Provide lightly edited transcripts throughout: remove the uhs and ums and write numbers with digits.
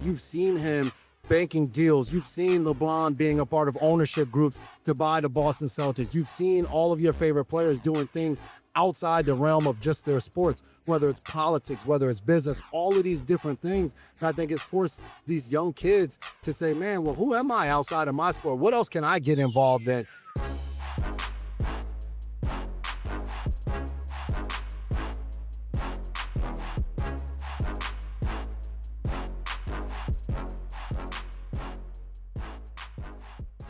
You've seen him banking deals. You've seen LeBron being a part of ownership groups to buy the Boston Celtics. You've seen all of your favorite players doing things outside the realm of just their sports, whether it's politics, whether it's business, all of these different things. And I think it's forced these young kids to say, man, well, who am I outside of my sport? What else can I get involved in?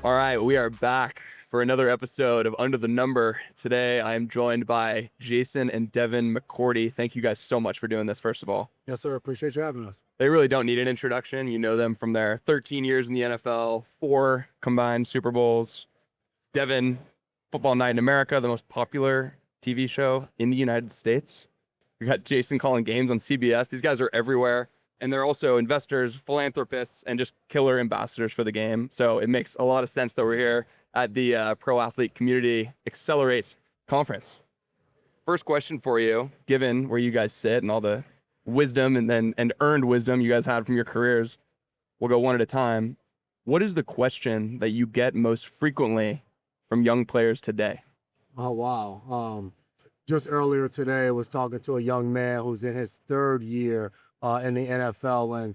All right, we are back for another episode of Under the Number. Today, I am joined by Jason and Devin McCourty. Thank you guys so much for doing this, first of all. Yes, sir. Appreciate you having us. They really don't need an introduction. You know them from their 13 years in the NFL, 4 combined Super Bowls. Devin, Football Night in America, the most popular TV show in the United States. We got Jason calling games on CBS. These guys are everywhere. And they're also investors, philanthropists, and just killer ambassadors for the game. So it makes a lot of sense that we're here at the Pro Athlete Community Accelerate Conference. First question for you, given where you guys sit and all the wisdom and earned wisdom you guys had from your careers, we'll go one at a time. What is the question that you get most frequently from young players today? Oh, wow. Just earlier today, I was talking to a young man who's in his 3rd year in the NFL, and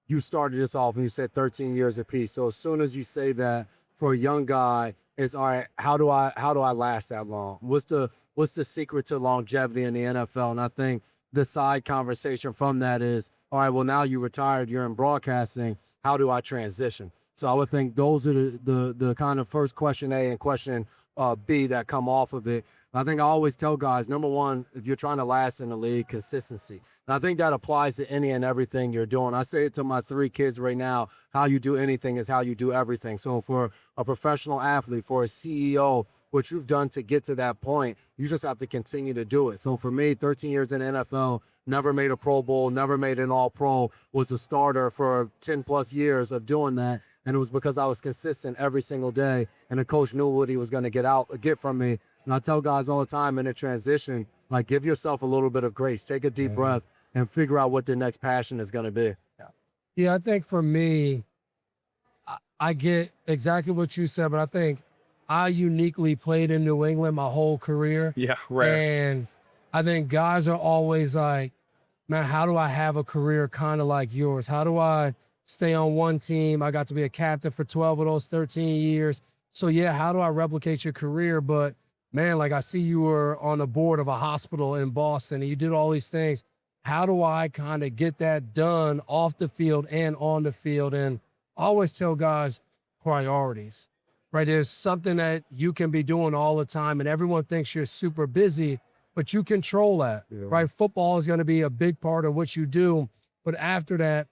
you started this off and you said 13 years apiece. So as soon as you say that, for a young guy, it's all right, how do I last that long? What's the secret to longevity in the NFL? And I think the side conversation from that is, all right, well, now you retired, you're in broadcasting, how do I transition? So I would think those are the kind of first question A and question B that come off of it. I think I always tell guys, number one, if you're trying to last in the league, consistency. And I think that applies to any and everything you're doing. I say it to my 3 kids right now, how you do anything is how you do everything. So for a professional athlete, for a CEO, what you've done to get to that point, you just have to continue to do it. So for me, 13 years in the NFL, never made a Pro Bowl, never made an All-Pro, was a starter for 10 plus years of doing that. And it was because I was consistent every single day, and the coach knew what he was going to get from me. And I tell guys all the time in a transition, like, give yourself a little bit of grace, take a deep breath, and figure out what the next passion is going to be. Yeah, I think for me, I get exactly what you said, but I think I uniquely played in New England my whole career. Yeah, rare. And I think guys are always like, man, how do I have a career kind of like yours? How do I stay on one team? I got to be a captain for 12 of those 13 years. So yeah, how do I replicate your career? But man, like, I see you were on the board of a hospital in Boston and you did all these things. How do I kind of get that done off the field and on the field? And I always tell guys, priorities, right? There's something that you can be doing all the time and everyone thinks you're super busy, but you control that, right? Football is going to be a big part of what you do. But after that,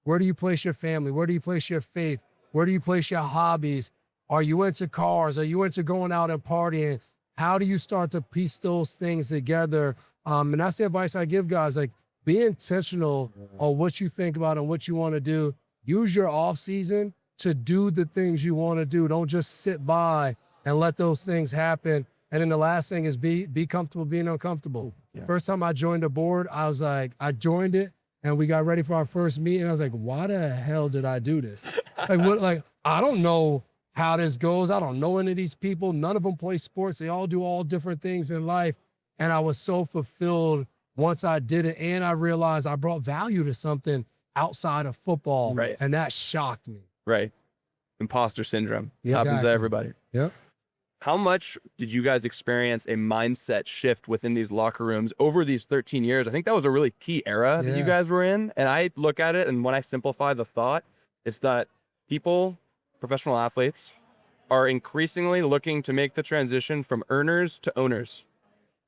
where do you place your family? Where do you place your faith? Where do you place your hobbies? Are you into cars? Are you into going out and partying? How do you start to piece those things together? And that's the advice I give guys, like, be intentional on what you think about and what you want to do. Use your off season to do the things you want to do. Don't just sit by and let those things happen. And then the last thing is be comfortable being uncomfortable. First time I joined the board, I was like, I joined it and we got ready for our first meeting. I was like, why the hell did I do this? I don't know how this goes. I don't know any of these people. None of them play sports. They all do all different things in life. And I was so fulfilled once I did it. And I realized I brought value to something outside of football. Right. And that shocked me. Right. Imposter syndrome. Yeah, Happens to exactly. everybody. Yep. How much did you guys experience a mindset shift within these locker rooms over these 13 years? I think that was a really key era that you guys were in. And I look at it, and when I simplify the thought, it's that people, professional athletes, are increasingly looking to make the transition from earners to owners.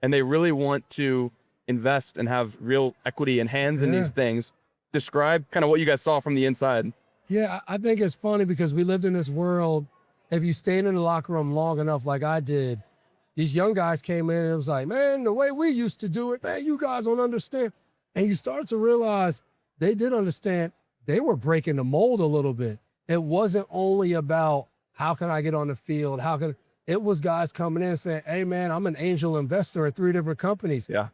And they really want to invest and have real equity and hands in these things. Describe kind of what you guys saw from the inside. Yeah, I think it's funny because we lived in this world. If you stayed in the locker room long enough like I did, these young guys came in and it was like, man, the way we used to do it, man, you guys don't understand. And you start to realize they did understand. They were breaking the mold a little bit. It wasn't only about how can I get on the field? It was guys coming in saying, hey man, I'm an angel investor in 3 different companies. Yeah.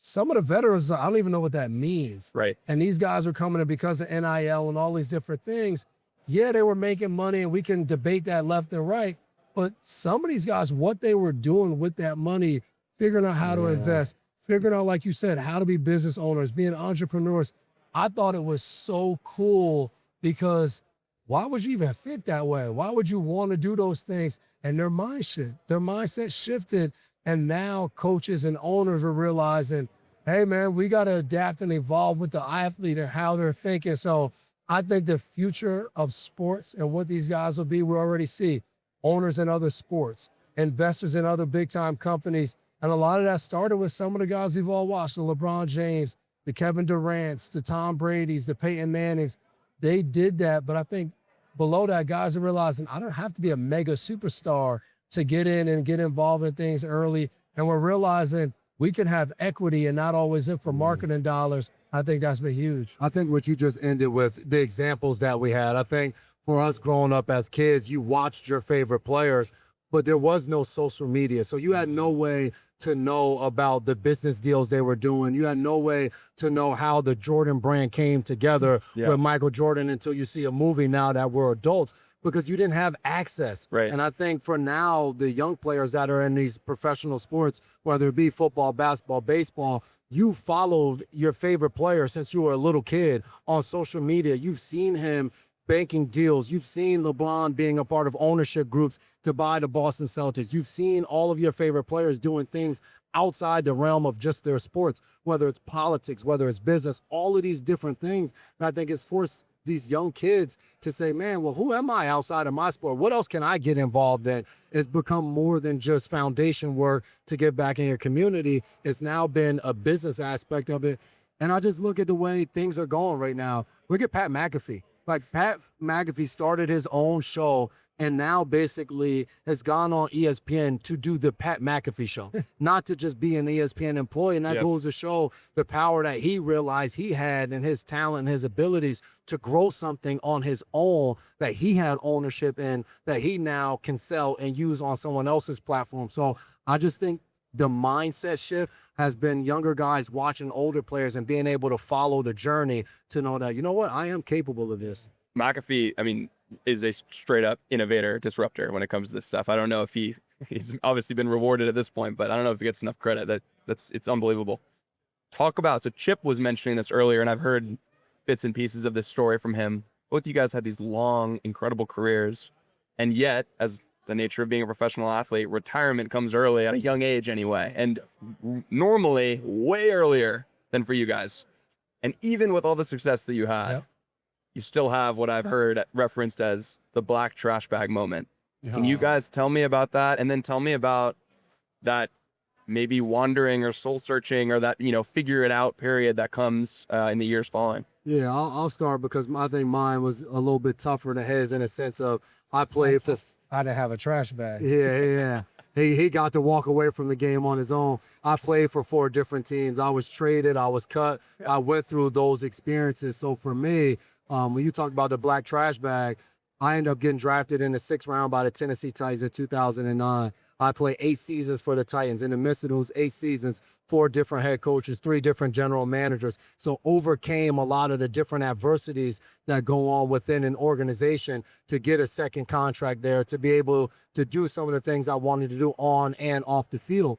some of the veterans, I don't even know what that means. Right. And these guys are coming in because of NIL and all these different things. Yeah, they were making money, and we can debate that left and right. But some of these guys, what they were doing with that money, figuring out how to invest, figuring out, like you said, how to be business owners, being entrepreneurs. I thought it was so cool because why would you even think that way? Why would you want to do those things? And their mindset shifted. And now coaches and owners are realizing, hey, man, we got to adapt and evolve with the athlete and how they're thinking. So I think the future of sports and what these guys will be, we already see owners in other sports, investors in other big-time companies. And a lot of that started with some of the guys we've all watched, the LeBron James, the Kevin Durant's, the Tom Brady's, the Peyton Manning's. They did that, but I think below that, guys are realizing I don't have to be a mega superstar to get in and get involved in things early. And we're realizing we can have equity and not always in for marketing dollars. I think that's been huge. I think what you just ended with, the examples that we had, I think for us growing up as kids, you watched your favorite players, but there was no social media. So you had no way to know about the business deals they were doing. You had no way to know how the Jordan brand came together with Michael Jordan until you see a movie now that we're adults, because you didn't have access. Right. And I think for now, the young players that are in these professional sports, whether it be football, basketball, baseball, you followed your favorite player since you were a little kid on social media. You've seen him banking deals. You've seen LeBron being a part of ownership groups to buy the Boston Celtics. You've seen all of your favorite players doing things outside the realm of just their sports, whether it's politics, whether it's business, all of these different things. And I think it's forced these young kids to say, man, well, who am I outside of my sport? What else can I get involved in? It's become more than just foundation work to give back in your community. It's now been a business aspect of it. And I just look at the way things are going right now. Look at Pat McAfee. Like, Pat McAfee started his own show and now basically has gone on ESPN to do the Pat McAfee show, not to just be an ESPN employee. And that goes to show the power that he realized he had and his talent and his abilities to grow something on his own that he had ownership in, that he now can sell and use on someone else's platform. So I just think the mindset shift has been younger guys watching older players and being able to follow the journey to know that, you know what, I am capable of this. McAfee, I mean, is a straight up innovator, disruptor when it comes to this stuff. I don't know if he's obviously been rewarded at this point, but I don't know if he gets enough credit. It's unbelievable. Talk about, so Chip was mentioning this earlier, and I've heard bits and pieces of this story from him. Both of you guys had these long, incredible careers, and yet, as the nature of being a professional athlete, retirement comes early at a young age anyway, and normally way earlier than for you guys. And even with all the success that you had, you still have what I've heard referenced as the black trash bag moment. Can you guys tell me about that? And then tell me about that maybe wandering or soul searching or that, figure it out period that comes in the years following. Yeah, I'll start because I think mine was a little bit tougher than his in a sense of I played for... I didn't have a trash bag. Yeah. He got to walk away from the game on his own. I played for 4 different teams. I was traded. I was cut. I went through those experiences. So for me, when you talk about the black trash bag, I ended up getting drafted in the 6th round by the Tennessee Titans in 2009. I played 8 seasons for the Titans. In the midst of those 8 seasons, 4 different head coaches, 3 different general managers. So overcame a lot of the different adversities that go on within an organization to get a second contract there, to be able to do some of the things I wanted to do on and off the field.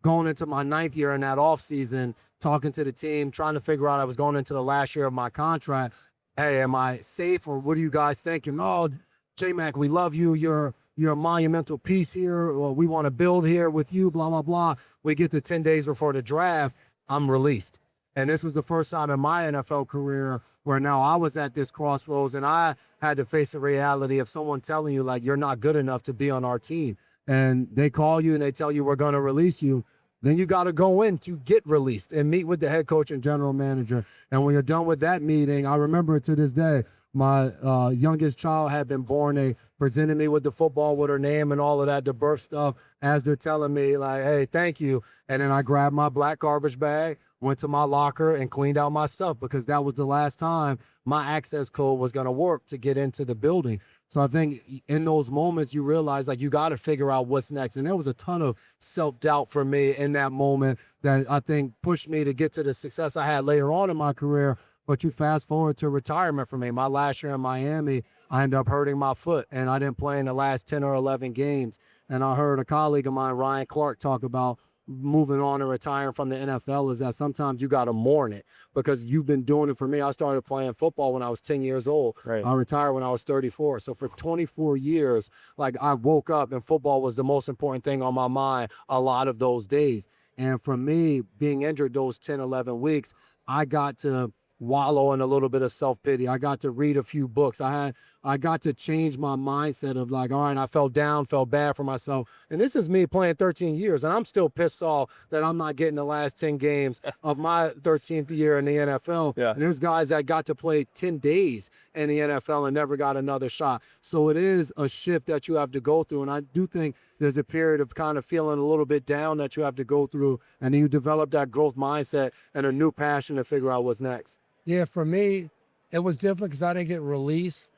Going into my 9th year in that offseason, talking to the team, trying to figure out I was going into the last year of my contract. Hey, am I safe or what are you guys thinking? Oh, J-Mac, we love you. You're a monumental piece here, or we want to build here with you, blah, blah, blah. We get to 10 days before the draft, I'm released. And this was the first time in my NFL career where now I was at this crossroads and I had to face the reality of someone telling you, like, you're not good enough to be on our team. And they call you and they tell you we're going to release you. Then you got to go in to get released and meet with the head coach and general manager. And when you're done with that meeting, I remember it to this day, my youngest child had been born. They presented me with the football with her name and all of that, the birth stuff, as they're telling me, like, hey, thank you. And then I grabbed my black garbage bag, went to my locker and cleaned out my stuff because that was the last time my access code was going to work to get into the building. So I think in those moments, you realize like you got to figure out what's next. And there was a ton of self-doubt for me in that moment that I think pushed me to get to the success I had later on in my career. But you fast forward to retirement for me. My last year in Miami, I ended up hurting my foot and I didn't play in the last 10 or 11 games. And I heard a colleague of mine, Ryan Clark, talk about moving on and retiring from the NFL is that sometimes you got to mourn it because you've been doing it. For me, I started playing football when I was 10 years old. Right. I retired when I was 34. So for 24 years, like I woke up and football was the most important thing on my mind a lot of those days. And for me, being injured those 10, 11 weeks, I got to wallow in a little bit of self-pity. I got to read a few books. I got to change my mindset of like, all right, I felt down, felt bad for myself. And this is me playing 13 years, and I'm still pissed off that I'm not getting the last 10 games of my 13th year in the NFL. Yeah. And there's guys that got to play 10 days in the NFL and never got another shot. So it is a shift that you have to go through. And I do think there's a period of kind of feeling a little bit down that you have to go through. And then you develop that growth mindset and a new passion to figure out what's next. Yeah, for me, it was different because I didn't get released.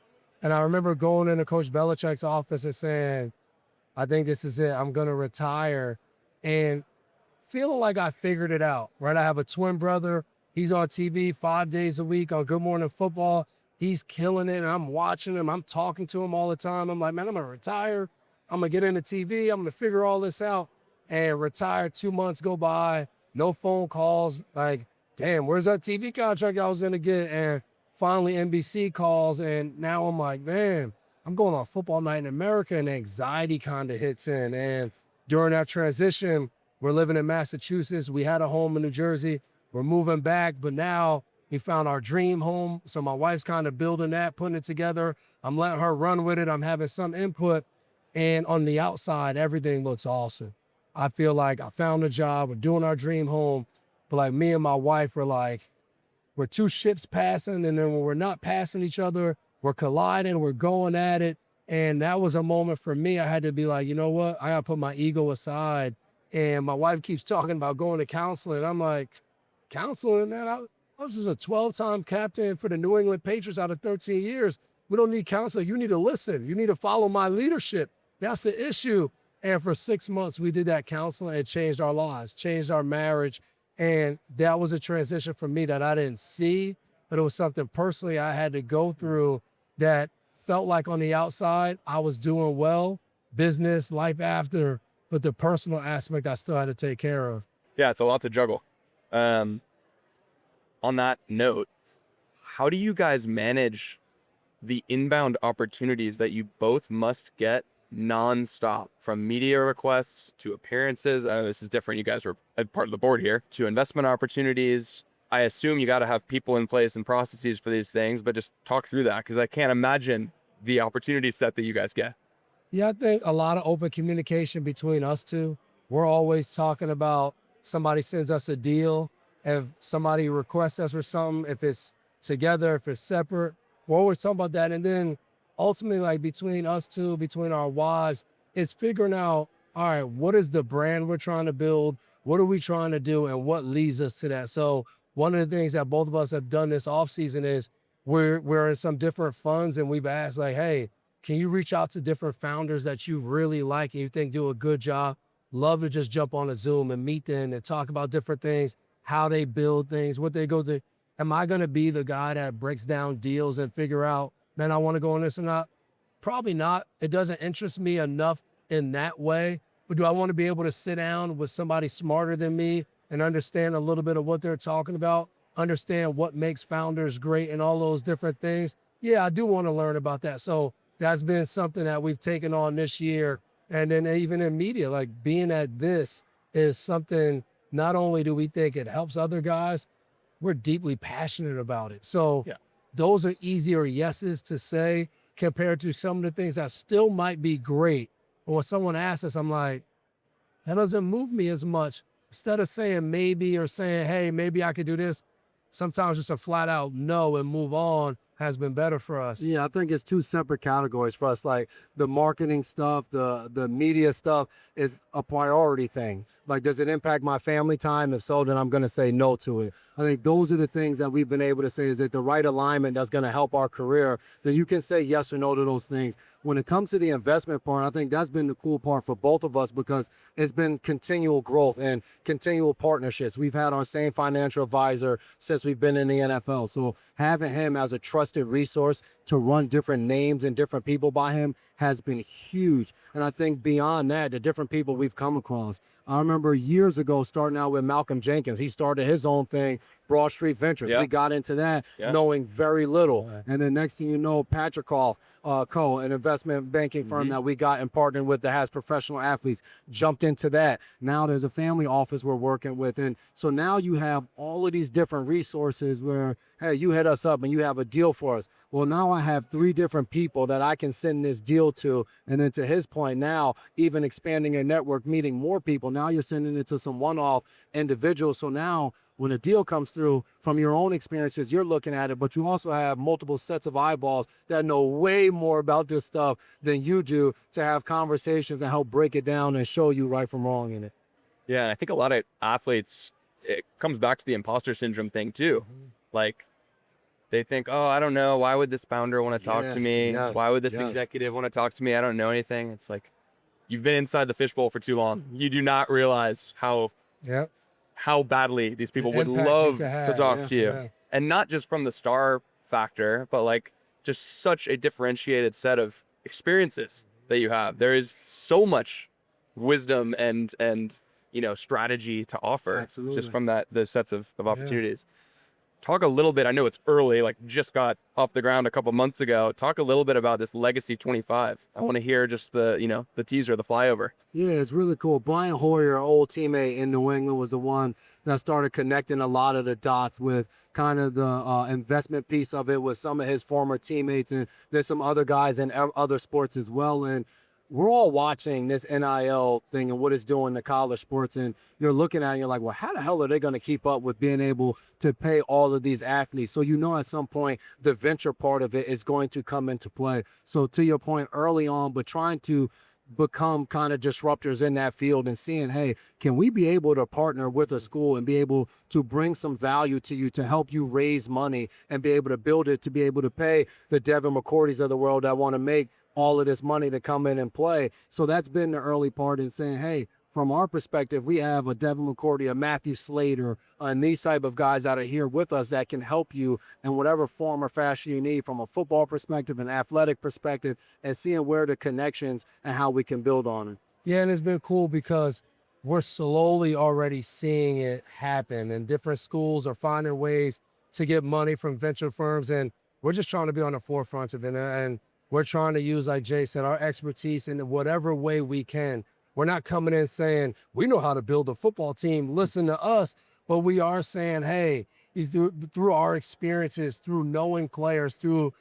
And I remember going into Coach Belichick's office and saying, I think this is it. I'm going to retire. And feeling like I figured it out, right? I have a twin brother. He's on TV 5 days a week on Good Morning Football. He's killing it. And I'm watching him. I'm talking to him all the time. I'm like, man, I'm going to retire. I'm going to get into TV. I'm going to figure all this out. And retire. 2 months go by. No phone calls. Like, damn, where's that TV contract I was going to get? And finally NBC calls, and now I'm like, man, I'm going on Football Night in America, and anxiety kind of hits in. And during that transition, we're living in Massachusetts. We had a home in New Jersey. We're moving back, but now we found our dream home. So my wife's kind of building that, putting it together. I'm letting her run with it. I'm having some input. And on the outside, everything looks awesome. I feel like I found a job. We're doing our dream home. But like me and my wife were like, we're two ships passing, and then when we're not passing each other, we're colliding, we're going at it. And that was a moment for me. I had to be like, you know what? I got to put my ego aside. And my wife keeps talking about going to counseling. I'm like, counseling, man? I was just a 12-time captain for the New England Patriots out of 13 years. We don't need counseling. You need to listen. You need to follow my leadership. That's the issue. And for 6 months, we did that counseling. It changed our lives, changed our marriage. And that was a transition for me that I didn't see, but it was something personally I had to go through that felt like on the outside I was doing well, business, life after, but the personal aspect I still had to take care of. Yeah, it's a lot to juggle. On that note, how do you guys manage the inbound opportunities that you both must get nonstop, from media requests to appearances? I know this is different. You guys are a part of the board here, to investment opportunities. I assume you got to have people in place and processes for these things, but just talk through that because I can't imagine the opportunity set that you guys get. Yeah, I think a lot of open communication between us two. We're always talking about somebody sends us a deal. If somebody requests us for something, if it's together, if it's separate, we're always talking about that. And then ultimately, like between us two, between our wives, it's figuring out, all right, what is the brand we're trying to build? What are we trying to do? And what leads us to that? So one of the things that both of us have done this offseason is we're in some different funds, and we've asked like, hey, can you reach out to different founders that you really like and you think do a good job? Love to just jump on a Zoom and meet them and talk about different things, how they build things, what they go through. Am I going to be the guy that breaks down deals and figure out, man, I want to go on this or not? Probably not. It doesn't interest me enough in that way. But do I want to be able to sit down with somebody smarter than me and understand a little bit of what they're talking about, understand what makes founders great and all those different things? Yeah, I do want to learn about that. So that's been something that we've taken on this year. And then even in media, like being at this is something, not only do we think it helps other guys, we're deeply passionate about it. So yeah, those are easier yeses to say compared to some of the things that still might be great. But when someone asks us, I'm like, that doesn't move me as much. Instead of saying maybe or saying, hey, maybe I could do this, sometimes just a flat out no and move on has been better for us. Yeah, I think it's two separate categories for us. Like the marketing stuff, the media stuff is a priority thing. Like, does it impact my family time? If so, then I'm going to say no to it. I think those are the things that we've been able to say, is it the right alignment that's going to help our career? Then you can say yes or no to those things. When it comes to the investment part, I think that's been the cool part for both of us, because it's been continual growth and continual partnerships. We've had our same financial advisor since we've been in the NFL. So having him as a trusted resource to run different names and different people by him has been huge. And I think beyond that, the different people we've come across. I remember years ago starting out with Malcolm Jenkins. He started his own thing, Broad Street Ventures. Yeah. We got into that Yeah. knowing very little. Right. And then next thing you know, Patrick Co., an investment banking firm that we got and partnered with that has professional athletes, jumped into that. Now there's a family office we're working with. And so now you have all of these different resources where, hey, you hit us up and you have a deal for us. Well, now I have 3 different people that I can send this deal to. And then to his point, now even expanding your network, meeting more people. Now you're sending it to some one-off individuals. So now when a deal comes through, from your own experiences, you're looking at it, but you also have multiple sets of eyeballs that know way more about this stuff than you do, to have conversations and help break it down and show you right from wrong in it. Yeah, and I think a lot of athletes, it comes back to the imposter syndrome thing too. Like, they think, oh, I don't know, why would this founder want to talk to me? Yes, Why would this yes. executive want to talk to me? I don't know anything. It's like, you've been inside the fishbowl for too long. You do not realize Yep. how badly these people The would impact you love could have, to talk yeah, to you. yeah. And not just from the star factor, but like just such a differentiated set of experiences that you have. There is so much wisdom and strategy to offer Absolutely. just from the sets of opportunities. Talk a little bit, I know it's early, like just got off the ground a couple months ago. Talk a little bit about this Legacy 25. I want to hear just the teaser, the flyover. Yeah, it's really cool. Brian Hoyer, an old teammate in New England, was the one that started connecting a lot of the dots with kind of the investment piece of it with some of his former teammates. And there's some other guys in other sports as well. And we're all watching this NIL thing and what it's doing to college sports. And you're looking at it and you're like, well, how the hell are they going to keep up with being able to pay all of these athletes? So at some point, the venture part of it is going to come into play. So to your point, early on, but trying to become kind of disruptors in that field and seeing, hey, can we be able to partner with a school and be able to bring some value to you to help you raise money and be able to build it, to be able to pay the Devin McCourtys of the world that want to make all of this money to come in and play. So that's been the early part in saying, hey, from our perspective, we have a Devin McCourty, a Matthew Slater, and these type of guys that are here with us that can help you in whatever form or fashion you need from a football perspective, an athletic perspective, and seeing where the connections and how we can build on it. Yeah, and it's been cool because we're slowly already seeing it happen, and different schools are finding ways to get money from venture firms, and we're just trying to be on the forefront of it, and we're trying to use, like Jay said, our expertise in whatever way we can. We're not coming in saying, we know how to build a football team, listen to us, but we are saying, hey, through our experiences, through knowing players, through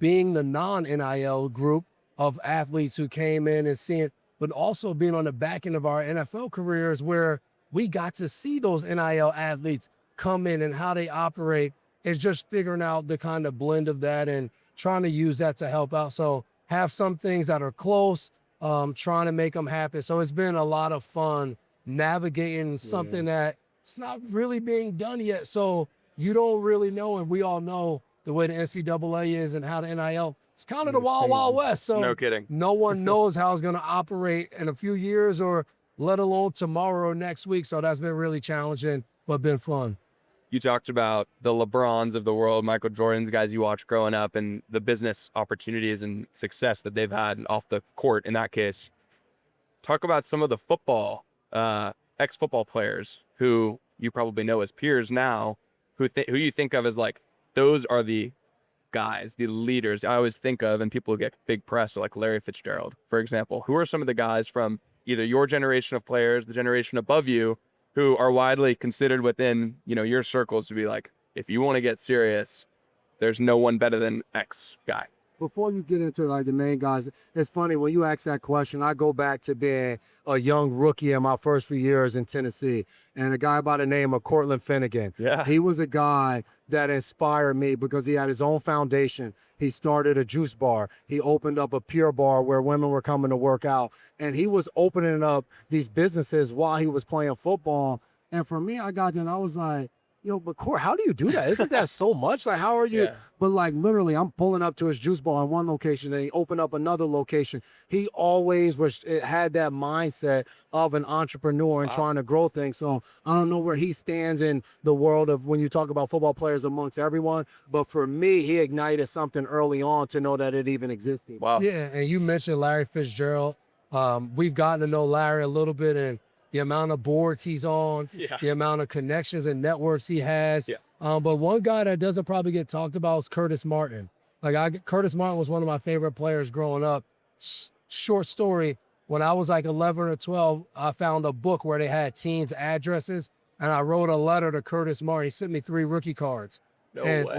being the non-NIL group of athletes who came in and seeing, but also being on the back end of our NFL careers where we got to see those NIL athletes come in and how they operate. It's just figuring out the kind of blend of that and trying to use that to help out. So have some things that are close, trying to make them happen. So it's been a lot of fun navigating something that it's not really being done yet. So you don't really know, and we all know the way the NCAA is and how the NIL, it's kind of the wild, wild west. So No kidding. no one knows how it's going to operate in a few years or let alone tomorrow or next week. So that's been really challenging, but been fun. You talked about the LeBrons of the world, Michael Jordan's, guys you watched growing up, and the business opportunities and success that they've had off the court in that case. Talk about some of the football, ex-football players who you probably know as peers now, who you think of as like, those are the guys, the leaders I always think of, and people who get big press, like Larry Fitzgerald, for example. Who are some of the guys from either your generation of players, the generation above you, who are widely considered within, your circles to be like, if you want to get serious, there's no one better than X guy? before you get into like the main guys, it's funny when you ask that question. I go back to being a young rookie in my first few years in Tennessee, and a guy by the name of Cortland Finnegan. Yeah. He was a guy that inspired me because he had his own foundation. He started a juice bar. He opened up a Pure Bar where women were coming to work out, and he was opening up these businesses while he was playing football. And for me, I got there and I was like, yo, but Core, how do you do that? Isn't that so much? Like, how are you? Yeah. But like literally, I'm pulling up to his juice bar in one location and he opened up another location. He always had that mindset of an entrepreneur and trying to grow things. So I don't know where he stands in the world of when you talk about football players amongst everyone. But for me, he ignited something early on to know that it even existed. Wow. Yeah, and you mentioned Larry Fitzgerald. We've gotten to know Larry a little bit, and the amount of boards he's on, the amount of connections and networks he has. Yeah. But one guy that doesn't probably get talked about is Curtis Martin. Curtis Martin was one of my favorite players growing up. Short story, when I was like 11 or 12, I found a book where they had teams' addresses, and I wrote a letter to Curtis Martin. He sent me 3 rookie cards. No and way.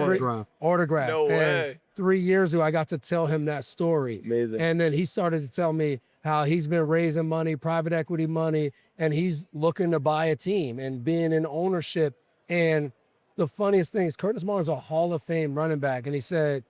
Autograph. No and way. 3 years ago, I got to tell him that story. Amazing. And then he started to tell me how he's been raising money, private equity money, and he's looking to buy a team and being in ownership. And the funniest thing is Curtis Martin's a Hall of Fame running back. And he said,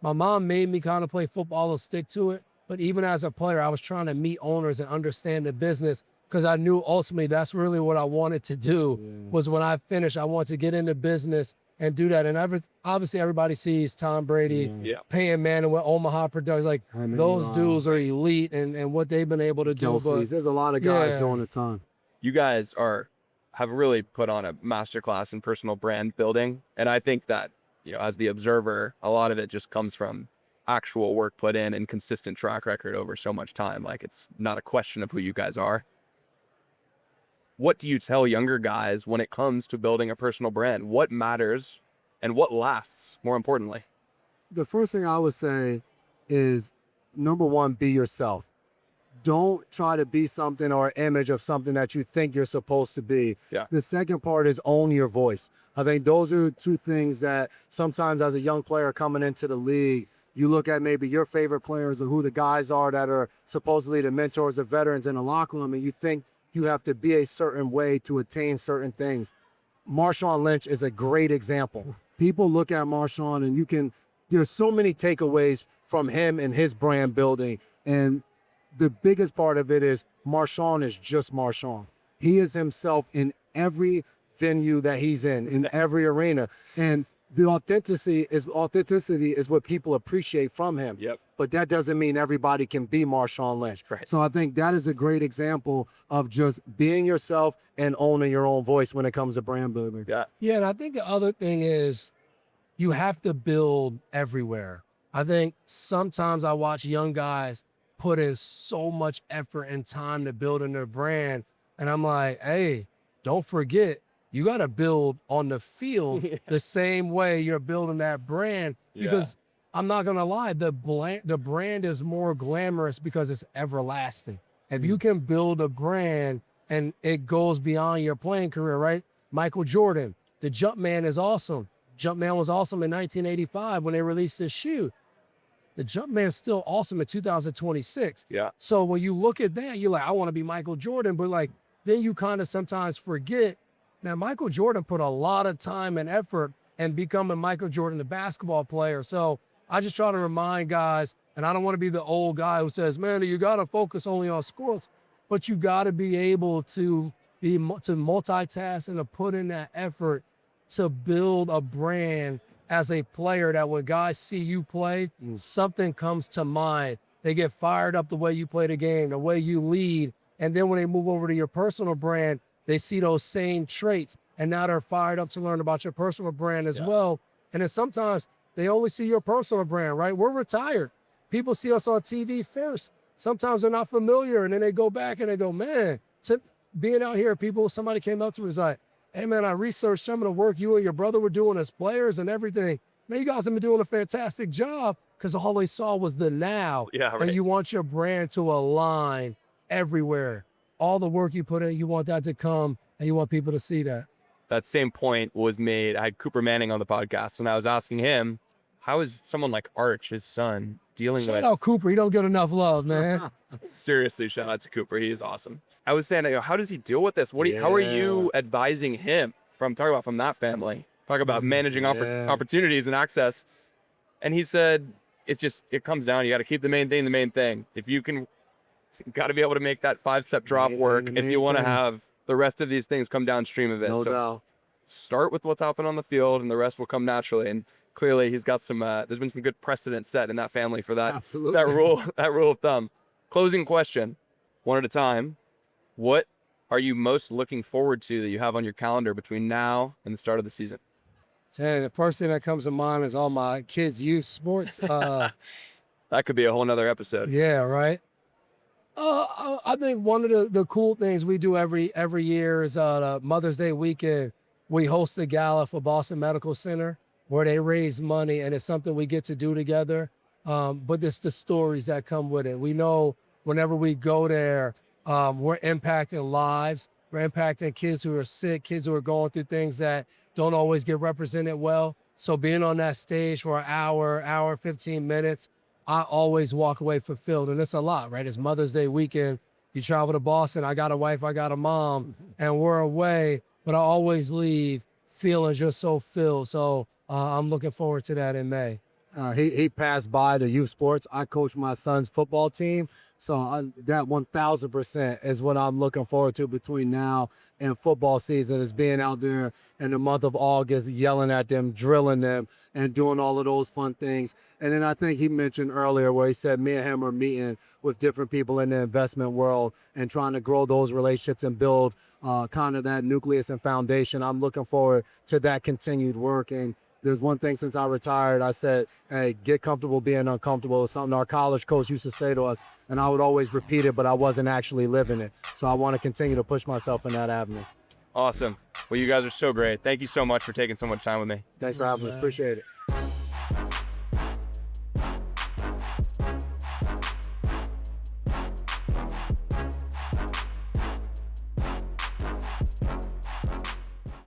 my mom made me kind of play football and stick to it. But even as a player, I was trying to meet owners and understand the business because I knew ultimately that's really what I wanted to do was when I finished, I wanted to get into business and do that. And obviously everybody sees Tom Brady, Payton Man, and what Omaha Productions, like those dudes are elite and what they've been able to do. But there's a lot of guys doing the time. You guys have really put on a masterclass in personal brand building. And I think that, as the observer, a lot of it just comes from actual work put in and consistent track record over so much time. Like, it's not a question of who you guys are. What do you tell younger guys when it comes to building a personal brand? What matters and what lasts, more importantly? The first thing I would say is, number one, be yourself. Don't try to be something or an image of something that you think you're supposed to be. Yeah. The second part is own your voice. I think those are 2 things that sometimes as a young player coming into the league, you look at maybe your favorite players or who the guys are that are supposedly the mentors or veterans in the locker room, and you think you have to be a certain way to attain certain things. Marshawn Lynch is a great example. People look at Marshawn and there's so many takeaways from him and his brand building. And the biggest part of it is Marshawn is just Marshawn. He is himself in every venue that he's in every arena. And the authenticity is what people appreciate from him. Yep. But that doesn't mean everybody can be Marshawn Lynch. Right. So I think that is a great example of just being yourself and owning your own voice when it comes to brand building. Yeah. Yeah, and I think the other thing is you have to build everywhere. I think sometimes I watch young guys put in so much effort and time to building their brand, and I'm like, hey, don't forget, you got to build on the field the same way you're building that brand, because I'm not going to lie, the brand is more glamorous because it's everlasting. If you can build a brand and it goes beyond your playing career, right? Michael Jordan, the Jumpman is awesome. Jumpman was awesome in 1985 when they released his shoe. The Jumpman's still awesome in 2026. Yeah. So when you look at that, you're like, I want to be Michael Jordan, but like, then you kind of sometimes forget. Now, Michael Jordan put a lot of time and effort in becoming Michael Jordan, the basketball player. So I just try to remind guys, and I don't want to be the old guy who says, man, you got to focus only on sports, but you got to be able to multitask and to put in that effort to build a brand as a player that when guys see you play, something comes to mind. They get fired up the way you play the game, the way you lead. And then when they move over to your personal brand, they see those same traits, and now they're fired up to learn about your personal brand as well. And then sometimes they only see your personal brand, right? We're retired. People see us on TV first. Sometimes they're not familiar, and then they go back and they go, man, being out here, somebody came up to me and was like, hey, man, I researched some of the work you and your brother were doing as players and everything. Man, you guys have been doing a fantastic job, because all they saw was the now. Yeah, right. And you want your brand to align everywhere. All the work you put in, you want that to come, and you want people to see that. That same point was made. I had Cooper Manning on the podcast, and I was asking him, how is someone like Arch, his son, dealing Shout with? out Cooper. He don't get enough love, man. Seriously, shout out to Cooper. He is awesome. I was saying, how does he deal with this? How are you advising him from that family? Talk about managing opportunities and access. And he said, it comes down. You got to keep the main thing. If you can, got to be able to make that 5-step drop work if you want to have the rest of these things come downstream of it. No so doubt. start with what's happening on the field and the rest will come naturally. And clearly he's got some, there's been some good precedent set in that family for that, Absolutely. that rule of thumb. Closing question, one at a time. What are you most looking forward to that you have on your calendar between now and the start of the season? And the first thing that comes to mind is all my kids' youth sports. That could be a whole nother episode. Yeah, right. I think one of the cool things we do every year is the Mother's Day weekend. We host a gala for Boston Medical Center where they raise money, and it's something we get to do together. But it's the stories that come with it. We know whenever we go there, we're impacting lives. We're impacting kids who are sick, kids who are going through things that don't always get represented well. So being on that stage for an hour, 15 minutes, I always walk away fulfilled. And it's a lot, right? It's Mother's Day weekend. You travel to Boston. I got a wife, I got a mom, and we're away. But I always leave feeling just so filled. So I'm looking forward to that in May. He passed by the youth sports. I coach my son's football team. So that 1,000% is what I'm looking forward to between now and football season, is being out there in the month of August, yelling at them, drilling them, and doing all of those fun things. And then I think he mentioned earlier where he said me and him are meeting with different people in the investment world and trying to grow those relationships and build kind of that nucleus and foundation. I'm looking forward to that continued work. And there's one thing since I retired, I said, hey, get comfortable being uncomfortable. It's something our college coach used to say to us, and I would always repeat it, but I wasn't actually living it. So I want to continue to push myself in that avenue. Awesome. Well, you guys are so great. Thank you so much for taking so much time with me. Thanks for having us. Appreciate it.